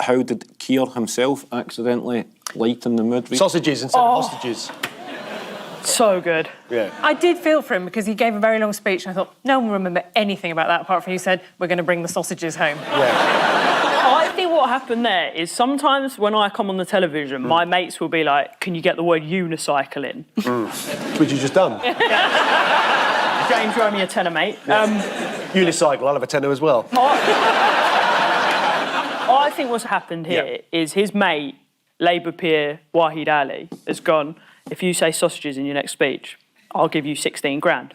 how did Keir himself accidentally lighten the mood? Sausages instead of hostages. So good. Yeah. I did feel for him because he gave a very long speech and I thought, no one will remember anything about that apart from he said, we're going to bring the sausages home. Yeah. I think what happened there is sometimes when I come on the television, my mates will be like, can you get the word unicycle in? Which you just done. James, you're only a tenner, mate. Unicycle, I'll have a tenner as well. I think what's happened here is his mate, Labour peer Wahid Ali, has gone, if you say sausages in your next speech, I'll give you 16 grand.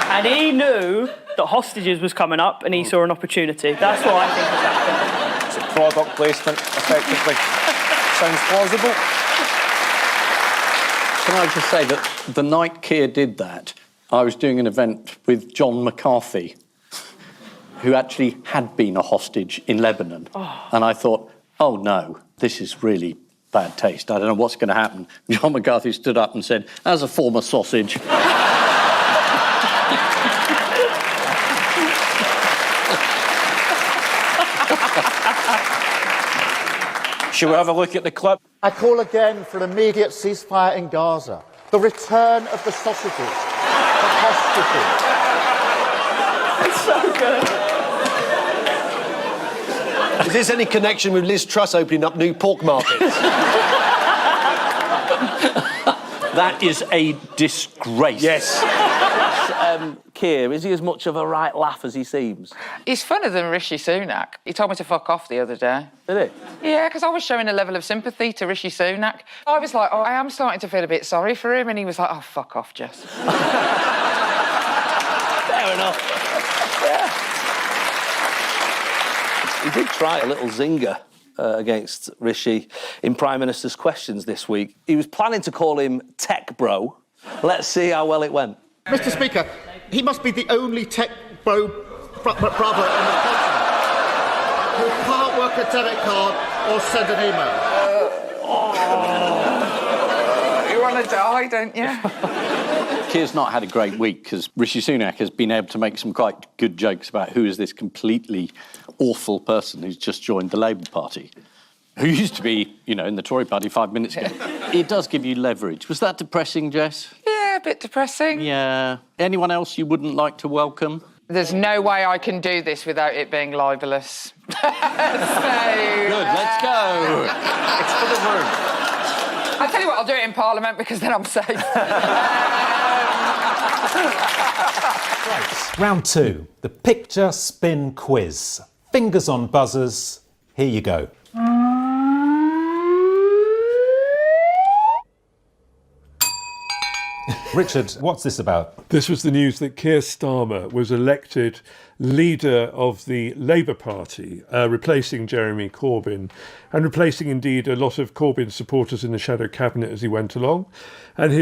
And he knew that hostages was coming up and he saw an opportunity. That's what I think has happened. It's a product placement, effectively. Sounds plausible. Can I just say that the night Keir did that, I was doing an event with John McCarthy, who actually had been a hostage in Lebanon. And I thought, oh no, this is really bad taste. I don't know what's going to happen. John McCarthy stood up and said, as a former sausage... Shall we have a look at the clip? I call again for an immediate ceasefire in Gaza. The return of the sausages. The hostages. It's so good. Is this any connection with Liz Truss opening up new pork markets? That is a disgrace. Yes. Keir, is he as much of a right laugh as he seems? He's funnier than Rishi Sunak. He told me to fuck off the other day. Did he? Yeah, because I was showing a level of sympathy to Rishi Sunak. I was like, oh, I am starting to feel a bit sorry for him. And he was like, oh, fuck off, Jess. Fair enough. Yeah. He did try a little zinger against Rishi in Prime Minister's Questions this week. He was planning to call him Tech Bro. Let's see how well it went. Mr. Speaker, he must be the only tech brother in the country who can't work a debit card or send an email. You want to die, don't you? Keir's not had a great week because Rishi Sunak has been able to make some quite good jokes about who is this completely awful person who's just joined the Labour Party, who used to be, you know, in the Tory Party 5 minutes ago. It does give you leverage. Was that depressing, Jess? Yeah, a bit depressing. Yeah. Anyone else you wouldn't like to welcome? There's no way I can do this without it being libellous. Good, let's go. It's for the room. I tell you what, I'll do it in Parliament because then I'm safe. Right, round two, the picture spin quiz. Fingers on buzzers. Here you go. Richard, what's this about? This was the news that Keir Starmer was elected leader of the Labour Party, replacing Jeremy Corbyn, and replacing indeed a lot of Corbyn's supporters in the shadow cabinet as he went along. And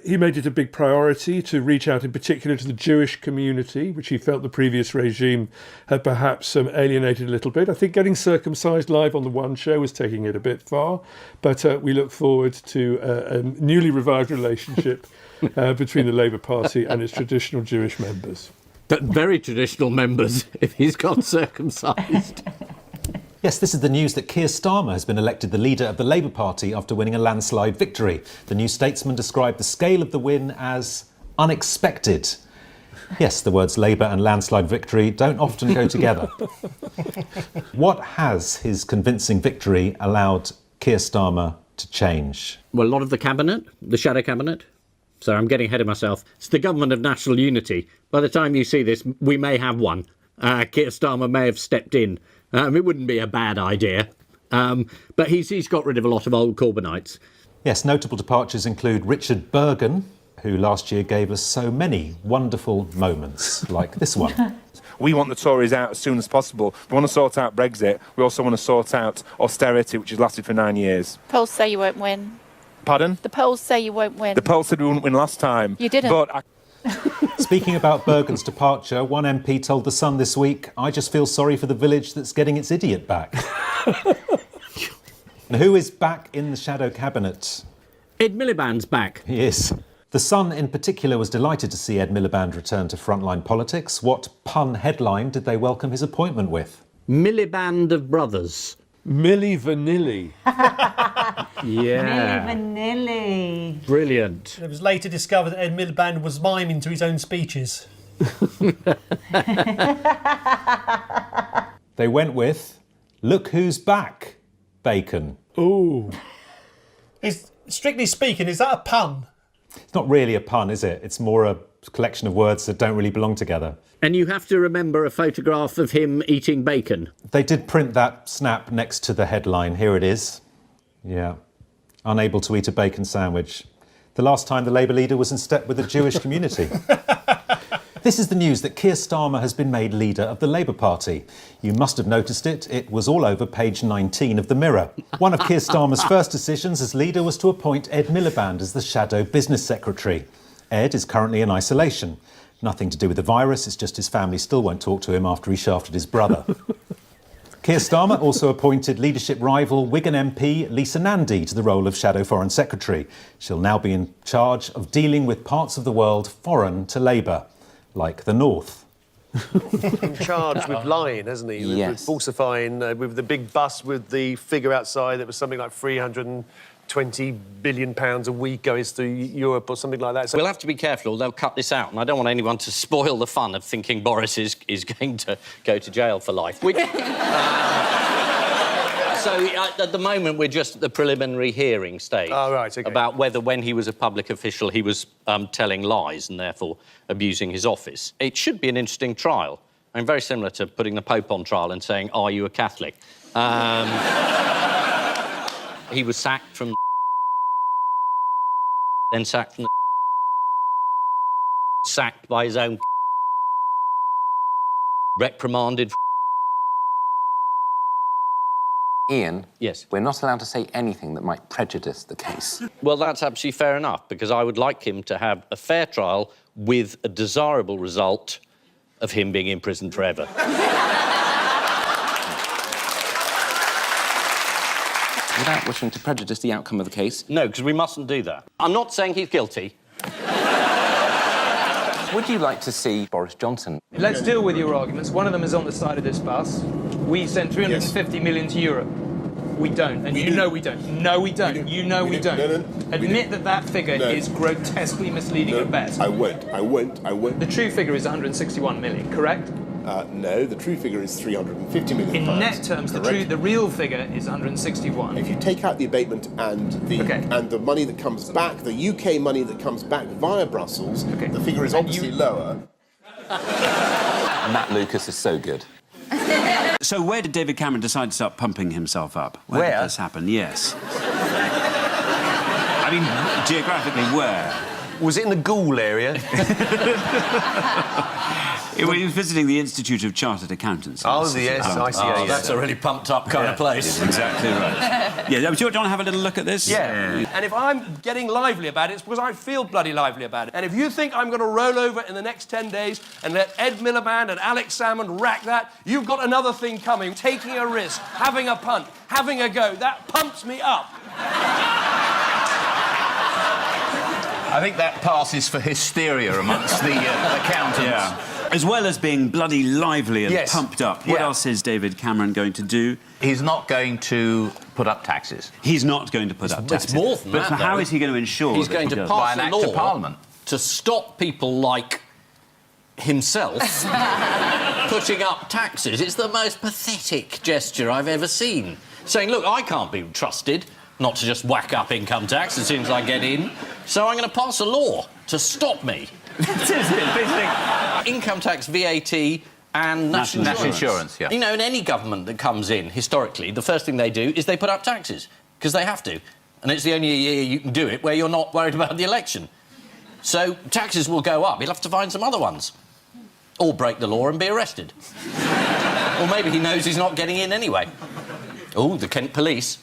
he made it a big priority to reach out in particular to the Jewish community, which he felt the previous regime had perhaps alienated a little bit. I think getting circumcised live on the One Show was taking it a bit far, but we look forward to a newly revived relationship between the Labour Party and its traditional Jewish members. But very traditional members, if he's got circumcised. Yes, this is the news that Keir Starmer has been elected the leader of the Labour Party after winning a landslide victory. The New Statesman described the scale of the win as unexpected. Yes, the words Labour and landslide victory don't often go together. What has his convincing victory allowed Keir Starmer to change? Well, a lot of the cabinet, the shadow cabinet. So I'm getting ahead of myself. It's the government of national unity. By the time you see this, we may have one. Keir Starmer may have stepped in. It wouldn't be a bad idea. But he's got rid of a lot of old Corbynites. Yes, notable departures include Richard Bergen, who last year gave us so many wonderful moments, like this one. We want the Tories out as soon as possible. We want to sort out Brexit. We also want to sort out austerity, which has lasted for 9 years. Polls say you won't win. Pardon? The polls say you won't win. The polls said we wouldn't win last time. You didn't. But Speaking about Bergen's departure, one MP told The Sun this week, I just feel sorry for the village that's getting its idiot back. And who is back in the shadow cabinet? Ed Miliband's back. He is. The Sun in particular was delighted to see Ed Miliband return to frontline politics. What pun headline did they welcome his appointment with? Miliband of brothers. Milli Vanilli. Yeah. Vanilli. Brilliant. It was later discovered that Ed Miliband was miming to his own speeches. They went with, look who's back, Bacon. Oh. Strictly speaking, is that a pun? It's not really a pun, is it? It's more a collection of words that don't really belong together. And you have to remember a photograph of him eating bacon. They did print that snap next to the headline. Here it is. Yeah. Unable to eat a bacon sandwich. The last time the Labour leader was in step with the Jewish community. This is the news that Keir Starmer has been made leader of the Labour Party. You must have noticed it. It was all over page 19 of the Mirror. One of Keir Starmer's first decisions as leader was to appoint Ed Miliband as the shadow business secretary. Ed is currently in isolation. Nothing to do with the virus, it's just his family still won't talk to him after he shafted his brother. Keir Starmer also appointed leadership rival Wigan MP Lisa Nandy to the role of Shadow Foreign Secretary. She'll now be in charge of dealing with parts of the world foreign to Labour, like the North. In charge with lying, hasn't he? Yes. With falsifying, with the big bus with the figure outside that was something like £320 billion a week goes through Europe or something like that. So We'll have to be careful, they'll cut this out, and I don't want anyone to spoil the fun of thinking Boris is going to go to jail for life. So at the moment, we're just at the preliminary hearing stage. Oh, right, OK. About whether, when he was a public official, he was telling lies and therefore abusing his office. It should be an interesting trial. I mean, very similar to putting the Pope on trial and saying, are you a Catholic? He was sacked from then sacked from sacked by his own reprimanded. Ian, yes, we're not allowed to say anything that might prejudice the case. Well, that's absolutely fair enough, because I would like him to have a fair trial with a desirable result of him being imprisoned forever. Without wishing to prejudice the outcome of the case. No, because we mustn't do that. I'm not saying he's guilty. Would you like to see Boris Johnson? Let's deal with your arguments. One of them is on the side of this bus. We sent 350 million to Europe. We don't, and you know we don't. No, we don't. You know we don't. Admit that that figure is grotesquely misleading at best. I won't. The true figure is 161 million, correct? No, the true figure is 350 million. In net terms, the real figure is 161. If you take out the abatement and the money that comes back, the UK money that comes back via Brussels, the figure is obviously lower. Matt Lucas is so good. So where did David Cameron decide to start pumping himself up? Where did this happen? Yes. I mean, geographically, where? Was it in the Ghoul area? He was visiting the Institute of Chartered Accountants. Oh, yes, I see. Oh, that's a really pumped-up kind of place. Exactly right. Yeah, do you want to have a little look at this? Yeah. And if I'm getting lively about it, it's because I feel bloody lively about it. And if you think I'm going to roll over in the next 10 days and let Ed Miliband and Alex Salmond rack that, you've got another thing coming. Taking a risk, having a punt, having a go. That pumps me up. I think that passes for hysteria amongst the accountants. Yeah. As well as being bloody lively and pumped up, what else is David Cameron going to do? He's not going to put up taxes. He's not going to put up taxes. It's more than that, But how is he going to ensure he's that going he to does? pass By an a act law of Parliament to stop people like himself putting up taxes? It's the most pathetic gesture I've ever seen. Saying, look, I can't be trusted not to just whack up income tax as soon as I get in, so I'm going to pass a law to stop me. Income tax, VAT and national insurance. Yeah. You know, in any government that comes in, historically, the first thing they do is they put up taxes, because they have to. And it's the only year you can do it where you're not worried about the election. So taxes will go up. He'll have to find some other ones. Or break the law and be arrested. Or maybe he knows he's not getting in anyway. Oh, the Kent police.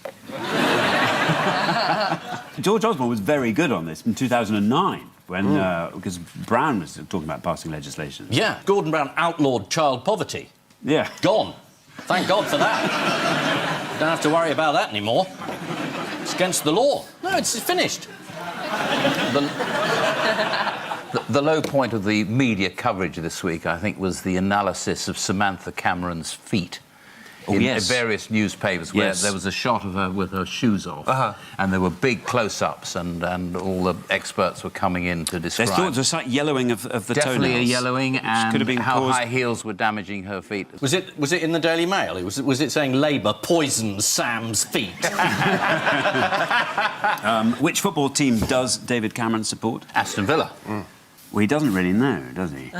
George Osborne was very good on this in 2009 when because Brown was talking about passing legislation. Yeah, Gordon Brown outlawed child poverty. Yeah. Gone. Thank God for that. Don't have to worry about that anymore. It's against the law. No, it's finished. The low point of the media coverage this week, I think, was the analysis of Samantha Cameron's feet. In various newspapers where there was a shot of her with her shoes off, and there were big close-ups, and all the experts were coming in to describe. There's thought there was a slight yellowing of the toenails. Definitely a yellowing, and could have been how caused... high heels were damaging her feet. Was it in the Daily Mail? Was it saying Labour poisons Sam's feet? Which football team does David Cameron support? Aston Villa. Well, he doesn't really know, does he?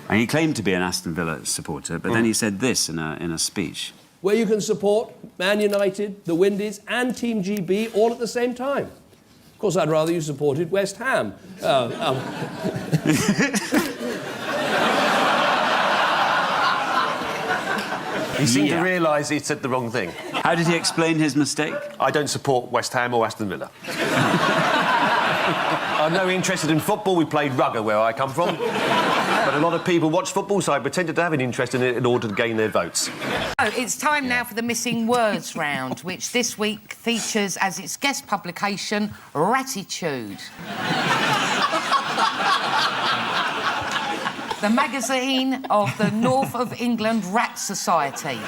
And he claimed to be an Aston Villa supporter, but then he said this in a speech. Where you can support Man United, the Windies and Team GB all at the same time. Of course, I'd rather you supported West Ham. He seemed to realise he'd said the wrong thing. How did he explain his mistake? I don't support West Ham or Aston Villa. I'm no interested in football. We played rugger where I come from. But a lot of people watch football, so I pretended to have an interest in it in order to gain their votes. Oh, it's time now for the Missing Words round, which this week features as its guest publication, Ratitude. The magazine of the North of England Rat Society.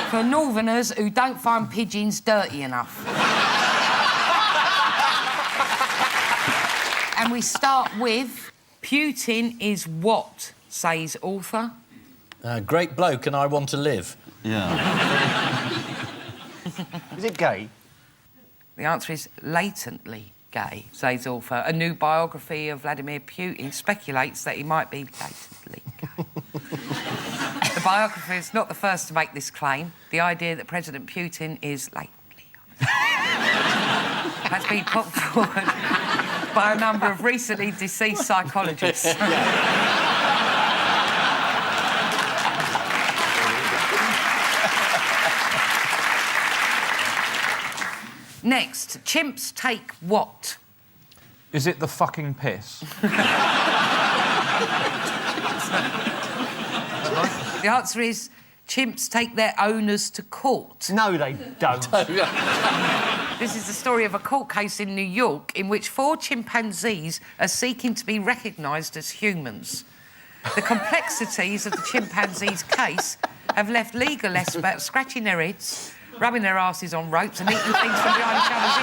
For northerners who don't find pigeons dirty enough. And we start with... Putin is what, says author? Great bloke and I want to live. Yeah. Is it gay? The answer is latently gay, says author. A new biography of Vladimir Putin speculates that he might be latently gay. The biographer is not the first to make this claim. The idea that President Putin is latently has been put forward by a number of recently deceased psychologists. Next, chimps take what? Is it the fucking piss? The answer is chimps take their owners to court. No, they don't. This is the story of a court case in New York in which 4 chimpanzees are seeking to be recognised as humans. The complexities of the chimpanzees' case have left legal experts scratching their heads, rubbing their asses on ropes and eating things from behind each other's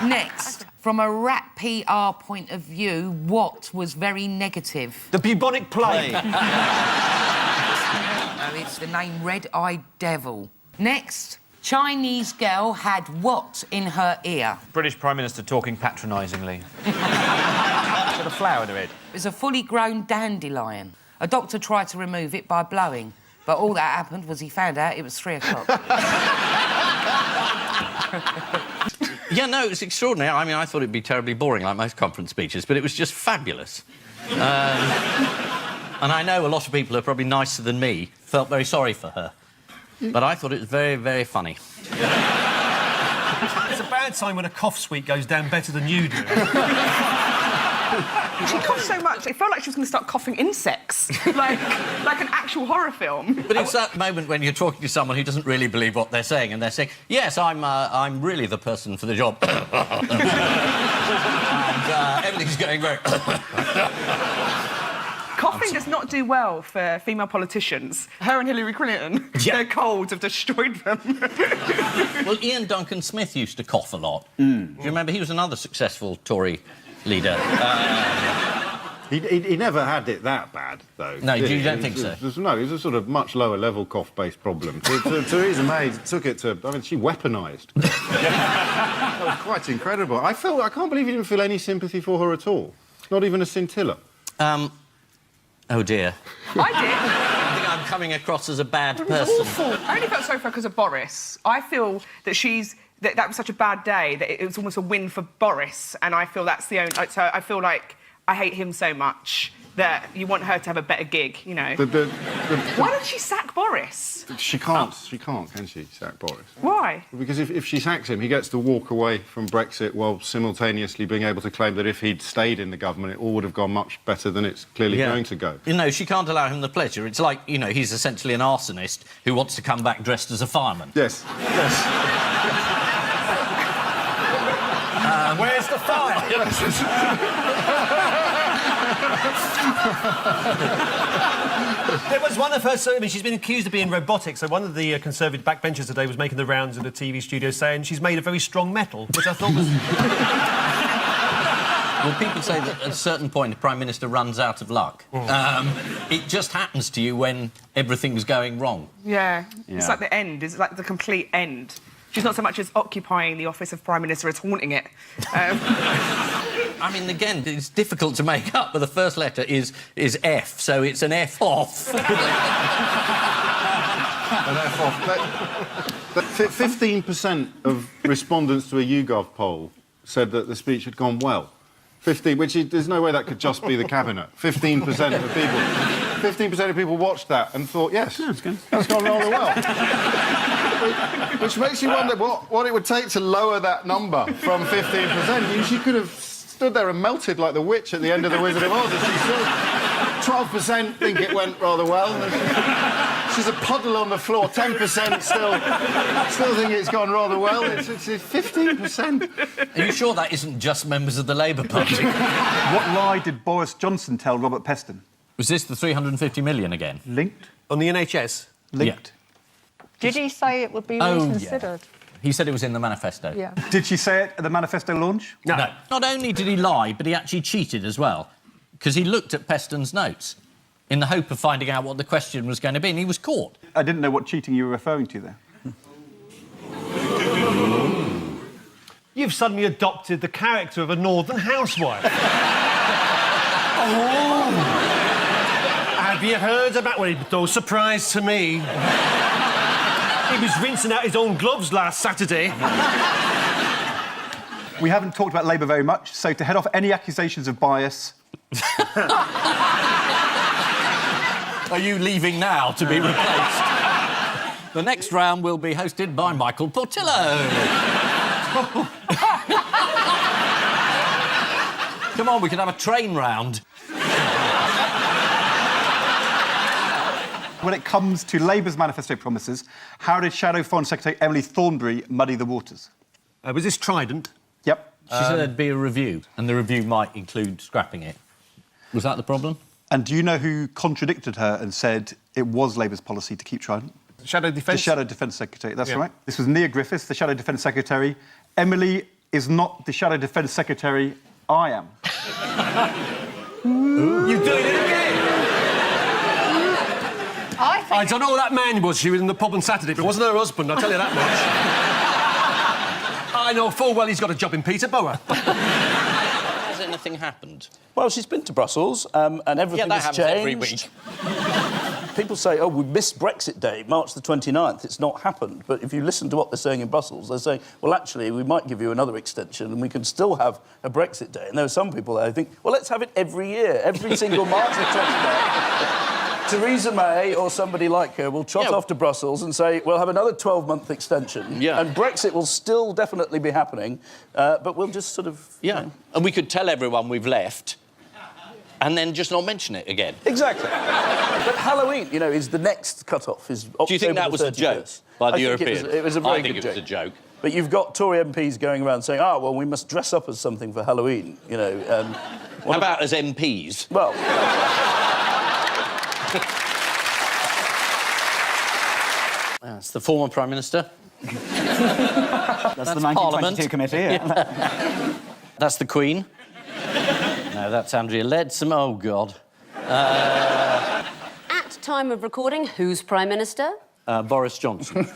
ears. Next, from a rat PR point of view, what was very negative? The bubonic plague. No, it's the name Red-Eyed Devil. Next, Chinese girl had what in her ear? British Prime Minister talking patronisingly. Got a flower in her head. It was a fully grown dandelion. A doctor tried to remove it by blowing, but all that happened was he found out it was 3 o'clock. Yeah, no, it was extraordinary. I mean, I thought it'd be terribly boring, like most conference speeches, but it was just fabulous. And I know a lot of people who are probably nicer than me felt very sorry for her. But I thought it was very, very funny. It's a bad sign when a cough suite goes down better than you do. She coughed so much, it felt like she was going to start coughing insects, like an actual horror film. But it's that moment when you're talking to someone who doesn't really believe what they're saying, and they're saying, yes, I'm really the person for the job. And everything's going very... Coughing does not do well for female politicians. Her and Hillary Clinton, their colds have destroyed them. Well, Ian Duncan Smith used to cough a lot. Do you remember? He was another successful Tory leader. He never had it that bad, though. No, you don't think so? No, it was a sort of much lower level cough-based problem. Theresa May took it to... I mean, she weaponised. That was quite incredible. I can't believe you didn't feel any sympathy for her at all. Not even a scintilla. Oh, dear. I did. I think I'm coming across as a bad person. It was awful. I only felt sorry for her because of Boris. I feel that that was such a bad day that it was almost a win for Boris, and I feel that's the only... So I feel like I hate him so much that you want her to have a better gig, you know. Why did she sack Boris? She can't, can she, sack Boris? Why? Because if she sacks him, he gets to walk away from Brexit while simultaneously being able to claim that if he'd stayed in the government, it all would have gone much better than it's clearly going to go. You know, she can't allow him the pleasure. It's like, you know, he's essentially an arsonist who wants to come back dressed as a fireman. Yes. Yes. Where's the fire? There was one of her... I mean, she's been accused of being robotic, so one of the Conservative backbenchers today was making the rounds in the TV studio saying she's made of very strong metal, which I thought was... Well, people say that at a certain point the Prime Minister runs out of luck. It just happens to you when everything's going wrong. Yeah. It's like the end. It's like the complete end. She's not so much as occupying the office of Prime Minister as haunting it. I mean, again, it's difficult to make up, but the first letter is F, so it's an F off. An F off. 15% of respondents to a YouGov poll said that the speech had gone well. 15, which is, there's no way that could just be the cabinet. 15% of people, 15% of people watched that and thought, yes, that's gone rather well. Which makes you wonder what it would take to lower that number from 15%. She could have stood there and melted like the witch at the end of The Wizard of Oz. She said 12% think it went rather well. She's a puddle on the floor. 10% still think it's gone rather well. It's 15%. Are you sure that isn't just members of the Labour Party? What lie did Boris Johnson tell Robert Peston? Was this the 350 million again? Linked? On the NHS? Linked. Did he say it would be reconsidered? He said it was in the manifesto. Yeah. Did she say it at the manifesto launch? No. Not only did he lie, but he actually cheated as well, because he looked at Peston's notes in the hope of finding out what the question was going to be, and he was caught. I didn't know what cheating you were referring to there. You've suddenly adopted the character of a northern housewife. Have you heard about... Well, it's no surprise to me. He was rinsing out his own gloves last Saturday. We haven't talked about Labour very much, so to head off any accusations of bias... Are you leaving now to be replaced? The next round will be hosted by Michael Portillo. Come on, we can have a train round. When it comes to Labour's manifesto promises, how did Shadow Foreign Secretary Emily Thornberry muddy the waters? Was this Trident? Yep. She said there'd be a review, and the review might include scrapping it. Was that the problem? And do you know who contradicted her and said it was Labour's policy to keep Trident? Shadow Defence? The Shadow Defence Secretary, that's right. This was Nia Griffiths, the Shadow Defence Secretary. Emily is not the Shadow Defence Secretary, I am. You're doing it again! I don't know who that man was. She was in the pub on Saturday, but it wasn't her husband, I'll tell you that much. I know full well he's got a job in Peterborough. Has anything happened? Well, she's been to Brussels and everything that has happens changed. every week. People say, oh, we missed Brexit Day, March the 29th. It's not happened. But if you listen to what they're saying in Brussels, they're saying, well, actually, we might give you another extension and we can still have a Brexit Day. And there are some people there who think, well, let's have it every year, every single March the 29th. Theresa May or somebody like her will trot off to Brussels and say, we'll have another 12-month extension and Brexit will still definitely be happening, but we'll just sort of... Yeah, you know. and we could tell everyone we've left and then just not mention it again. Exactly. But Halloween, you know, is the next cut-off. Is October. Do you think that was a joke by the Europeans? It was a very I think good it was a joke. But you've got Tory MPs going around saying, oh, well, we must dress up as something for Halloween, you know. What about as MPs? Well... That's the former Prime Minister. That's the 1922 committee, yeah. That's the Queen. No, that's Andrea Leadsom. Oh, God. At time of recording, who's Prime Minister? Boris Johnson.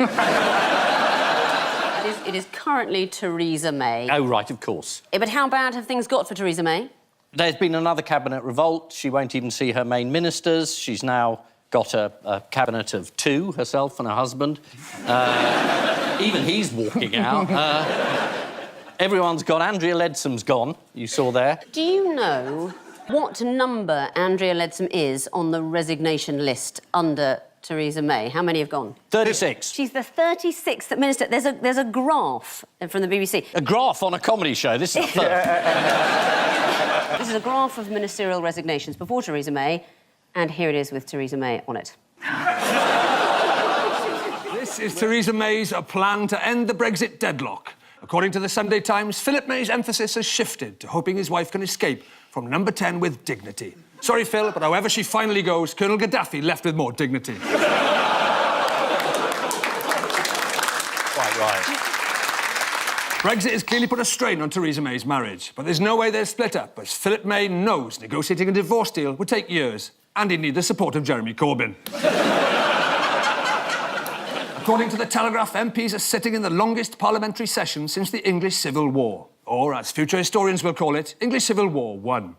It is currently Theresa May. Oh, right, of course. But how bad have things got for Theresa May? There's been another cabinet revolt. She won't even see her main ministers. She's now got a cabinet of two, herself and her husband. Even he's walking out. Everyone's gone. Andrea Leadsom's gone, you saw there. Do you know what number Andrea Leadsom is on the resignation list under Theresa May? How many have gone? 36. She's the 36th minister. There's a graph from the BBC. A graph on a comedy show. This is a first. This is a graph of ministerial resignations before Theresa May, and here it is with Theresa May on it. This is Theresa May's plan to end the Brexit deadlock. According to the Sunday Times, Philip May's emphasis has shifted to hoping his wife can escape from number 10 with dignity. Sorry, Phil, but however she finally goes, Colonel Gaddafi left with more dignity. Quite right. Brexit has clearly put a strain on Theresa May's marriage, but there's no way they're split up, as Philip May knows negotiating a divorce deal would take years, and he'd need the support of Jeremy Corbyn. According to the Telegraph, MPs are sitting in the longest parliamentary session since the English Civil War. Or, as future historians will call it, English Civil War 1.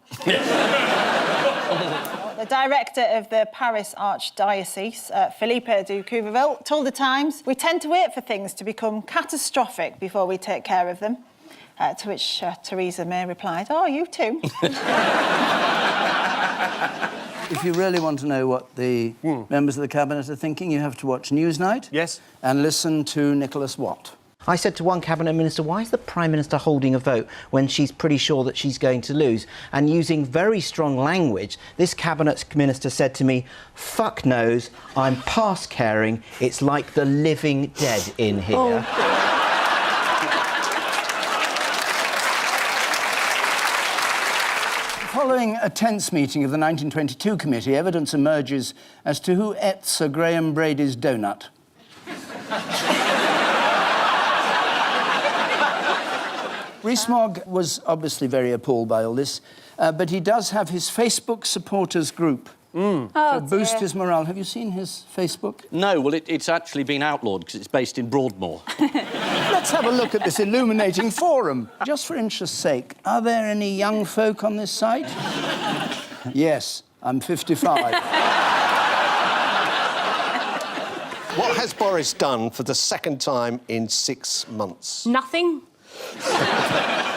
The director of the Paris Archdiocese, Philippe de Courville, told The Times, "We tend to wait for things to become catastrophic before we take care of them." To which Theresa May replied, "Oh, you too." If you really want to know what the members of the Cabinet are thinking, you have to watch Newsnight. Yes. And listen to Nicholas Watt. I said to one Cabinet Minister, why is the Prime Minister holding a vote when she's pretty sure that she's going to lose? And using very strong language, this Cabinet Minister said to me, "Fuck knows, I'm past caring, it's like the living dead in here." Oh. Following a tense meeting of the 1922 committee, evidence emerges as to who ate Sir Graham Brady's donut. Rees-Mogg was obviously very appalled by all this, but he does have his Facebook supporters group to boost his morale. Have you seen his Facebook? No, well, it's actually been outlawed because it's based in Broadmoor. Let's have a look at this illuminating forum. Just for interest's sake, are there any young folk on this site? Yes, I'm 55. What has Boris done for the second time in 6 months? Nothing.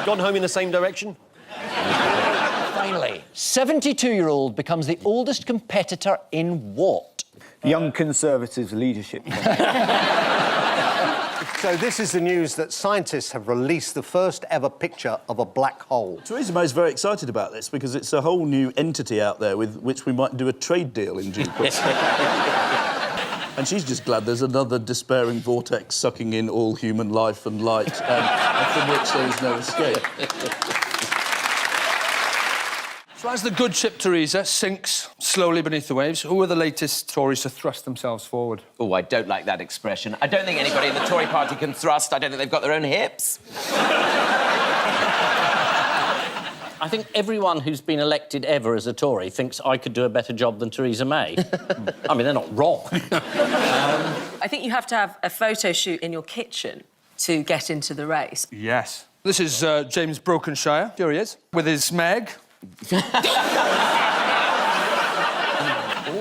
Gone home in the same direction? Finally, 72-year-old becomes the oldest competitor in what? Young Conservatives leadership. So this is the news that scientists have released the first ever picture of a black hole. Theresa May is very excited about this because it's a whole new entity out there with which we might do a trade deal in due course. And she's just glad there's another despairing vortex sucking in all human life and light, from which there is no escape. So as the good ship Theresa sinks slowly beneath the waves, who are the latest Tories to thrust themselves forward? Oh, I don't like that expression. I don't think anybody in the Tory party can thrust. I don't think they've got their own hips. I think everyone who's been elected ever as a Tory thinks I could do a better job than Theresa May. I mean, they're not wrong. I think you have to have a photo shoot in your kitchen to get into the race. Yes. This is James Brokenshire. Here he is, with his Meg. Oh,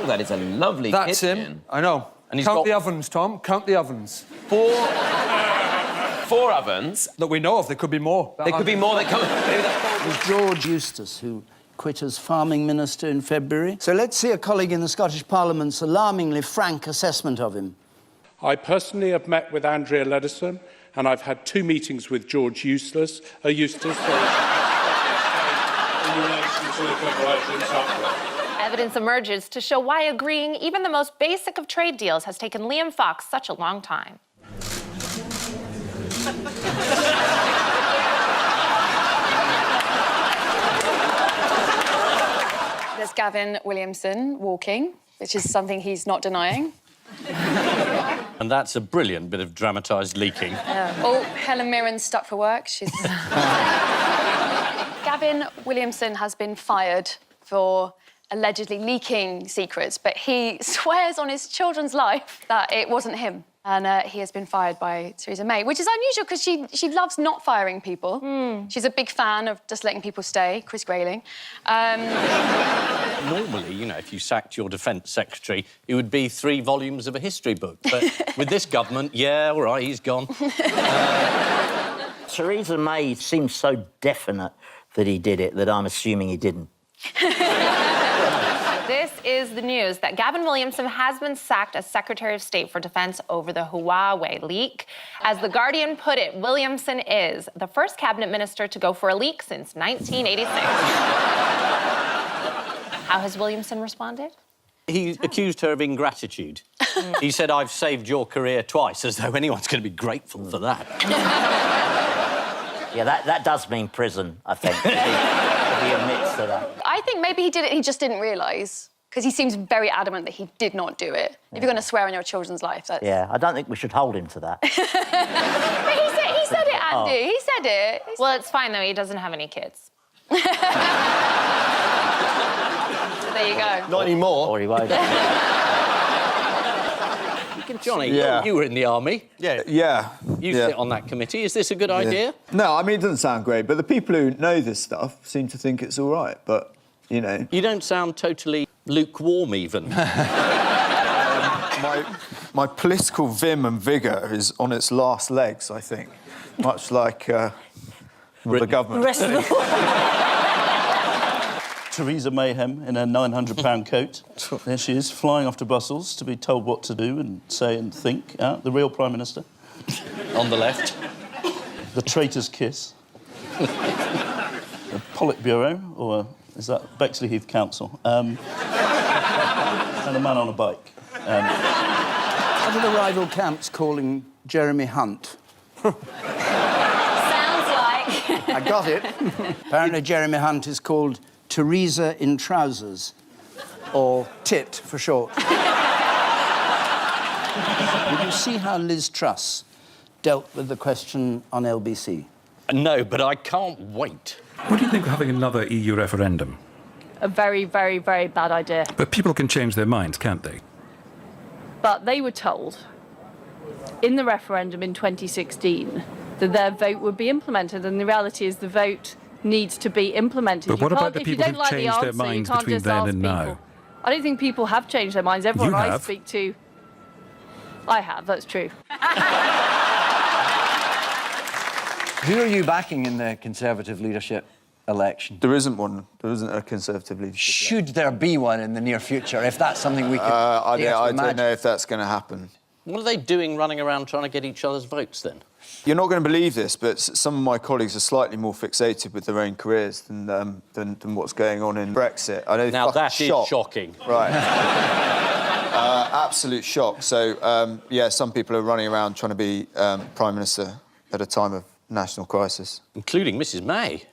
that is a lovely That's kitchen. him. I know. And he's Count got the ovens, Tom. Count the ovens. 4 ovens. That we know of. There could be more. There could be more that come... It was George Eustace who quit as farming minister in February. So let's see a colleague in the Scottish Parliament's alarmingly frank assessment of him. I personally have met with Andrea Leadison, and I've had 2 meetings with George Eustace, in relation to the cooperation supplement. Evidence emerges to show why agreeing even the most basic of trade deals has taken Liam Fox such a long time. There's Gavin Williamson walking, which is something he's not denying. And that's a brilliant bit of dramatised leaking. Oh, Helen Mirren's stuck for work. She's... Gavin Williamson has been fired for allegedly leaking secrets, but he swears on his children's life that it wasn't him. And he has been fired by Theresa May, which is unusual because she loves not firing people. She's a big fan of just letting people stay, Chris Grayling. Normally, you know, if you sacked your defence secretary, it would be 3 volumes of a history book. But with this government, yeah, all right, he's gone. Theresa May seems so definite that he did it that I'm assuming he didn't. This is the news that Gavin Williamson has been sacked as Secretary of State for Defence over the Huawei leak. As The Guardian put it, Williamson is the first cabinet minister to go for a leak since 1986. How has Williamson responded? He accused her of ingratitude. He said, I've saved your career twice, as though anyone's going to be grateful for that. Yeah, that does mean prison, I think, if he admits to that. I think maybe he did it, he just didn't realise. Because he seems very adamant that he did not do it. If you're going to swear on your children's life, that's... Yeah, I don't think we should hold him to that. But he said it, Andy. Oh. He said it. Well, it's fine, though. He doesn't have any kids. So there you go. Not anymore. Or he won't. Johnny, Yeah. you were in the army. Yeah. You sit on that committee. Is this a good idea? No, I mean, it doesn't sound great, but the people who know this stuff seem to think it's all right, but, you know... You don't sound totally lukewarm, even. My political vim and vigour is on its last legs, I think, much like the government. The rest of the Theresa Mayhem in her £900 coat. There she is, flying off to Brussels to be told what to do and say and think. The real Prime Minister. On the left. The traitor's kiss. The Politburo, or is that Bexley Heath Council? And a man on a bike. What are the rival camps calling Jeremy Hunt? Sounds like. I got it. Apparently Jeremy Hunt is called Theresa in trousers, or Tit for short. Did you see how Liz Truss dealt with the question on LBC? No, but I can't wait. What do you think of having another EU referendum? A very, very, very bad idea. But people can change their minds, can't they? But they were told in the referendum in 2016 that their vote would be implemented, and the reality is the vote needs to be implemented. But what about the if you people don't who've like the changed their answer, you minds can't between just then ask and people. now? I don't think people have changed their minds. Everyone You I have. speak to... I have, that's true. Who are you backing in the Conservative leadership election? There isn't one. There isn't a Conservative leadership Should there be one in the near future, if that's something we could I dare to don't imagine? know if that's going to happen. What are they doing running around trying to get each other's votes, then? You're not going to believe this, but some of my colleagues are slightly more fixated with their own careers than what's going on in Brexit. I know. Now, that is shocking. Right. Absolute shock. So, yeah, some people are running around trying to be Prime Minister at a time of national crisis. Including Mrs May.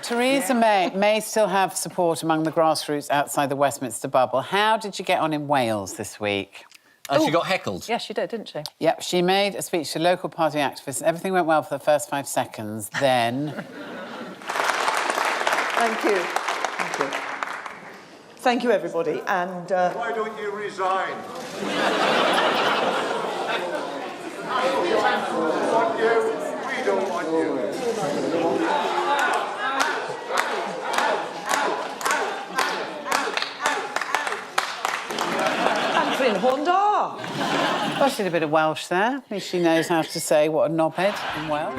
Theresa May still have support among the grassroots outside the Westminster bubble. How did you get on in Wales this week? She got heckled. Yes, she did, didn't she? Yep, she made a speech to local party activists. Everything went well for the first 5 seconds. Then... Thank you. Thank you. Thank you, everybody. And why don't you resign? We want you. We don't want you. Catherine Honda. Well, she did a bit of Welsh there. At least she knows how to say what a knobhead in Welsh.